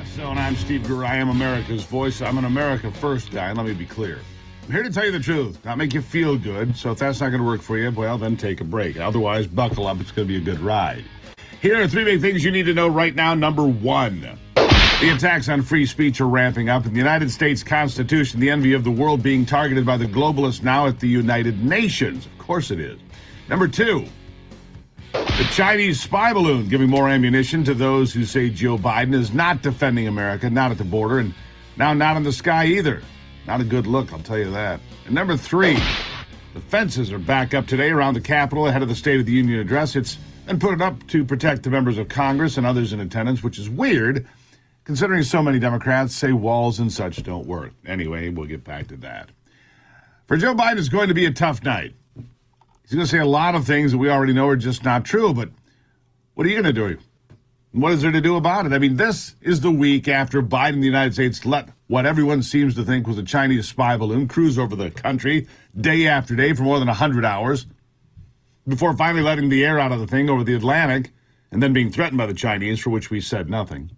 So, and I'm Steve Gruber. I am America's voice. I'm an America First guy, and let me be clear. I'm here to tell you the truth, not make you feel good. So if that's not going to work for you, well, then take a break. Otherwise, buckle up. It's going to be a good ride. Here are three big things you need to know right now. Number one, the attacks on free speech are ramping up. In the United States Constitution, the envy of the world being targeted by the globalists now at the United Nations. Of course it is. Number two, the Chinese spy balloon giving more ammunition to those who say Joe Biden is not defending America, not at the border, and now not in the sky either. Not a good look, I'll tell you that. And number three, the fences are back up today around the Capitol ahead of the State of the Union address. It's been put up to protect the members of Congress and others in attendance, which is weird, considering so many Democrats say walls and such don't work. Anyway, we'll get back to that. For Joe Biden, it's going to be a tough night. He's going to say a lot of things that we already know are just not true, but what are you going to do? What is there to do about it? I mean, this is the week after Biden and the United States let what everyone seems to think was a Chinese spy balloon cruise over the country day after day for more than 100 hours before finally letting the air out of the thing over the Atlantic and then being threatened by the Chinese, for which we said nothing.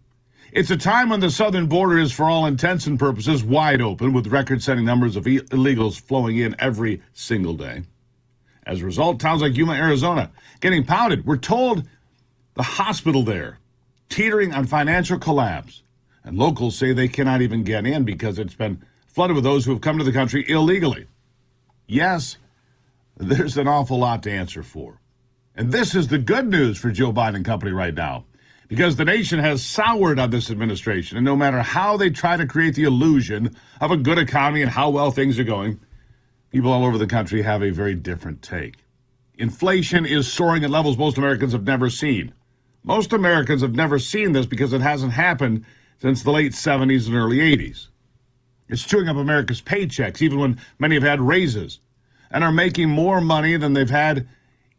It's a time when the southern border is, for all intents and purposes, wide open, with record-setting numbers of illegals flowing in every single day. As a result, towns like Yuma, Arizona, getting pounded. We're told the hospital there teetering on financial collapse. And locals say they cannot even get in because it's been flooded with those who have come to the country illegally. Yes, there's an awful lot to answer for. And this is the good news for Joe Biden and company right now, because the nation has soured on this administration. And no matter how they try to create the illusion of a good economy and how well things are going, people all over the country have a very different take. Inflation is soaring at levels most Americans have never seen. Most Americans have never seen this because it hasn't happened since the late 70s and early 80s. It's chewing up America's paychecks, even when many have had raises and are making more money than they've had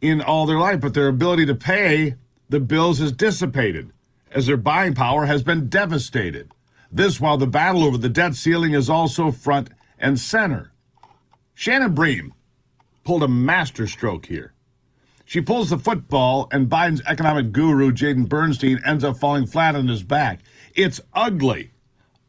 in all their life. But their ability to pay the bills is dissipated as their buying power has been devastated. This while the battle over the debt ceiling is also front and center. Shannon Bream pulled a masterstroke here. She pulls the football, and Biden's economic guru, Jaden Bernstein, ends up falling flat on his back. It's ugly.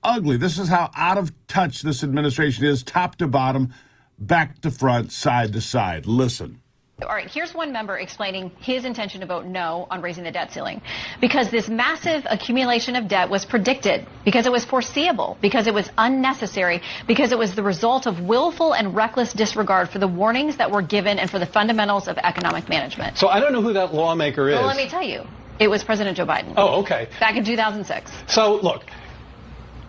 Ugly. This is how out of touch this administration is, top to bottom, back to front, side to side. Listen. All right, here's one member explaining his intention to vote no on raising the debt ceiling. Because this massive accumulation of debt was predicted, because it was foreseeable, because it was unnecessary, because it was the result of willful and reckless disregard for the warnings that were given and for the fundamentals of economic management. So I don't know who that lawmaker is. Well, let me tell you. It was President Joe Biden. Oh, okay. Back in 2006. So, look.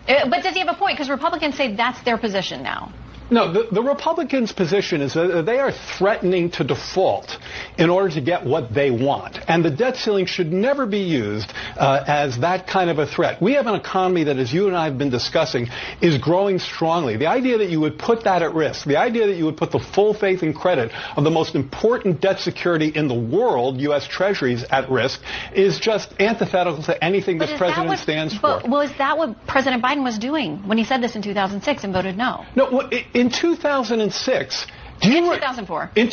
But does he have a point? Because Republicans say that's their position now. No, the Republicans' position is that they are threatening to default in order to get what they want. And the debt ceiling should never be used as that kind of a threat. We have an economy that, as you and I have been discussing, is growing strongly. The idea that you would put that at risk, the idea that you would put the full faith and credit of the most important debt security in the world, U.S. Treasuries, at risk, is just antithetical to anything this president stands for. Well, is that what President Biden was doing when he said this in 2006 and voted no? No, in 2006, in 2004. In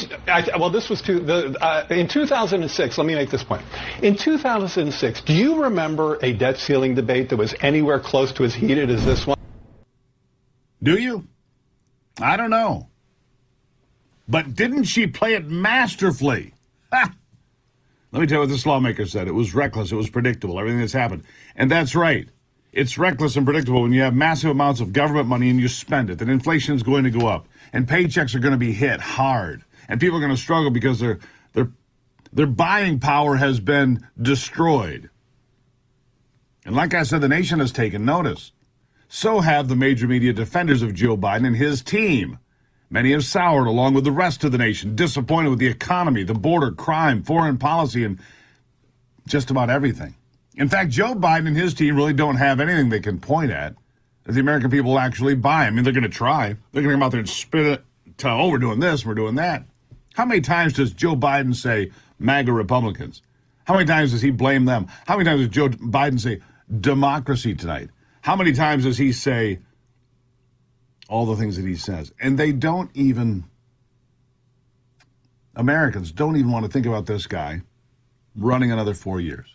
2006, let me make this point. In 2006, do you remember a debt ceiling debate that was anywhere close to as heated as this one? Do you? I don't know. But didn't she play it masterfully? Ha! Let me tell you what this lawmaker said. It was reckless. It was predictable, everything that's happened. And that's right. It's reckless and predictable when you have massive amounts of government money and you spend it, that inflation is going to go up and paychecks are going to be hit hard and people are going to struggle because their buying power has been destroyed. And like I said, the nation has taken notice. So have the major media defenders of Joe Biden and his team. Many have soured along with the rest of the nation, disappointed with the economy, the border, crime, foreign policy, and just about everything. In fact, Joe Biden and his team really don't have anything they can point at that the American people will actually buy. I mean, they're going to try. They're going to come out there and spit it, tell, oh, we're doing this, we're doing that. How many times does Joe Biden say MAGA Republicans? How many times does he blame them? How many times does Joe Biden say democracy tonight? How many times does he say all the things that he says? And they don't even, Americans don't even want to think about this guy running another 4 years.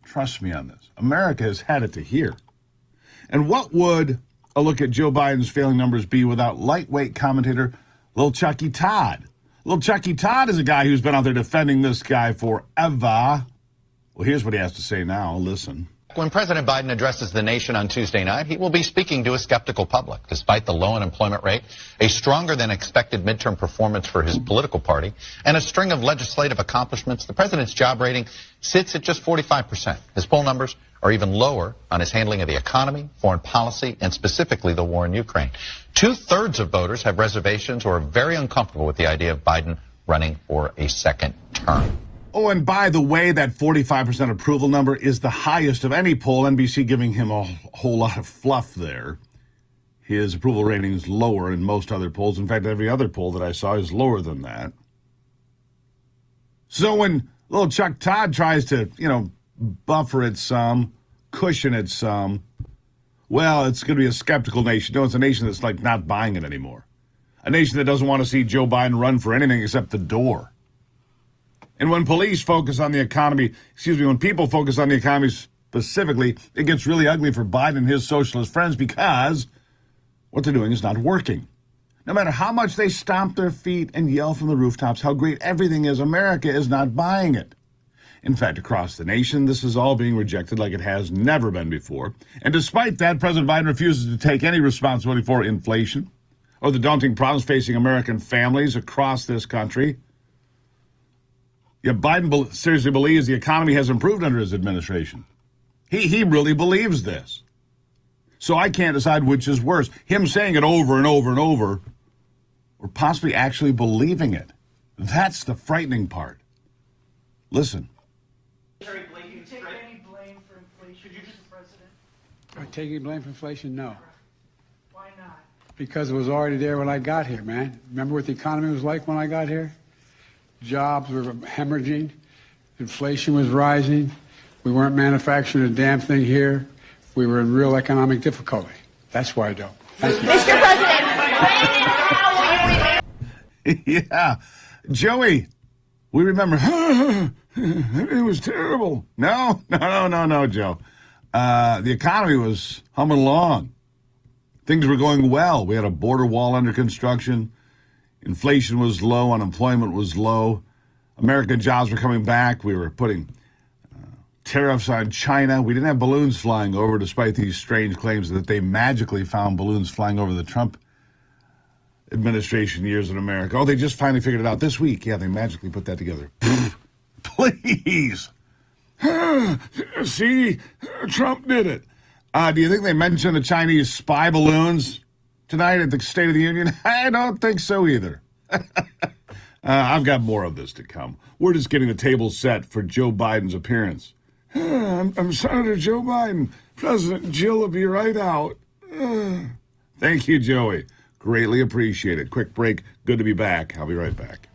Trust me on this. America has had it to here. And what would a look at Joe Biden's failing numbers be without lightweight commentator Lil Chucky Todd? Lil Chucky Todd is a guy who's been out there defending this guy forever. Well, here's what he has to say now. Listen. When President Biden addresses the nation on Tuesday night, he will be speaking to a skeptical public. Despite the low unemployment rate, a stronger than expected midterm performance for his political party, and a string of legislative accomplishments, the president's job rating sits at just 45%. His poll numbers are even lower on his handling of the economy, foreign policy, and specifically the war in Ukraine. 2/3 of voters have reservations or are very uncomfortable with the idea of Biden running for a second term. Oh, and by the way, that 45% approval number is the highest of any poll, NBC giving him a whole lot of fluff there. His approval rating is lower in most other polls. In fact, every other poll that I saw is lower than that. So when little Chuck Todd tries to, buffer it some, cushion it some, well, it's going to be a skeptical nation. No, it's a nation that's like not buying it anymore. A nation that doesn't want to see Joe Biden run for anything except the door. And when police focus on the economy, when people focus on the economy specifically, it gets really ugly for Biden and his socialist friends because what they're doing is not working. No matter how much they stomp their feet and yell from the rooftops how great everything is, America is not buying it. In fact, across the nation, this is all being rejected like it has never been before. And despite that, President Biden refuses to take any responsibility for inflation or the daunting problems facing American families across this country. Yeah, Biden seriously believes the economy has improved under his administration. He really believes this. So I can't decide which is worse, him saying it over and over and over, or possibly actually believing it. That's the frightening part. Listen. Do you take any blame for inflation, Mr. President? I take any blame for inflation? No. Why not? Because it was already there when I got here, man. Remember what the economy was like when I got here? Jobs were hemorrhaging. Inflation was rising. We weren't manufacturing a damn thing here. We were in real economic difficulty. That's why I don't. Thank you. Mr. President, Yeah. Joey, we remember, it was terrible. No, Joe. The economy was humming along. Things were going well. We had a border wall under construction. Inflation was low. Unemployment was low. American jobs were coming back. We were putting tariffs on China. We didn't have balloons flying over, despite these strange claims that they magically found balloons flying over the Trump administration years in America. Oh, they just finally figured it out this week. Yeah, they magically put that together. Please. See, Trump did it. Do you think they mentioned the Chinese spy balloons tonight at the State of the Union? I don't think so either. I've got more of this to come. We're just getting the table set for Joe Biden's appearance. I'm Senator Joe Biden. President Jill will be right out. Thank you, Joey. Greatly appreciate it. Quick break. Good to be back. I'll be right back.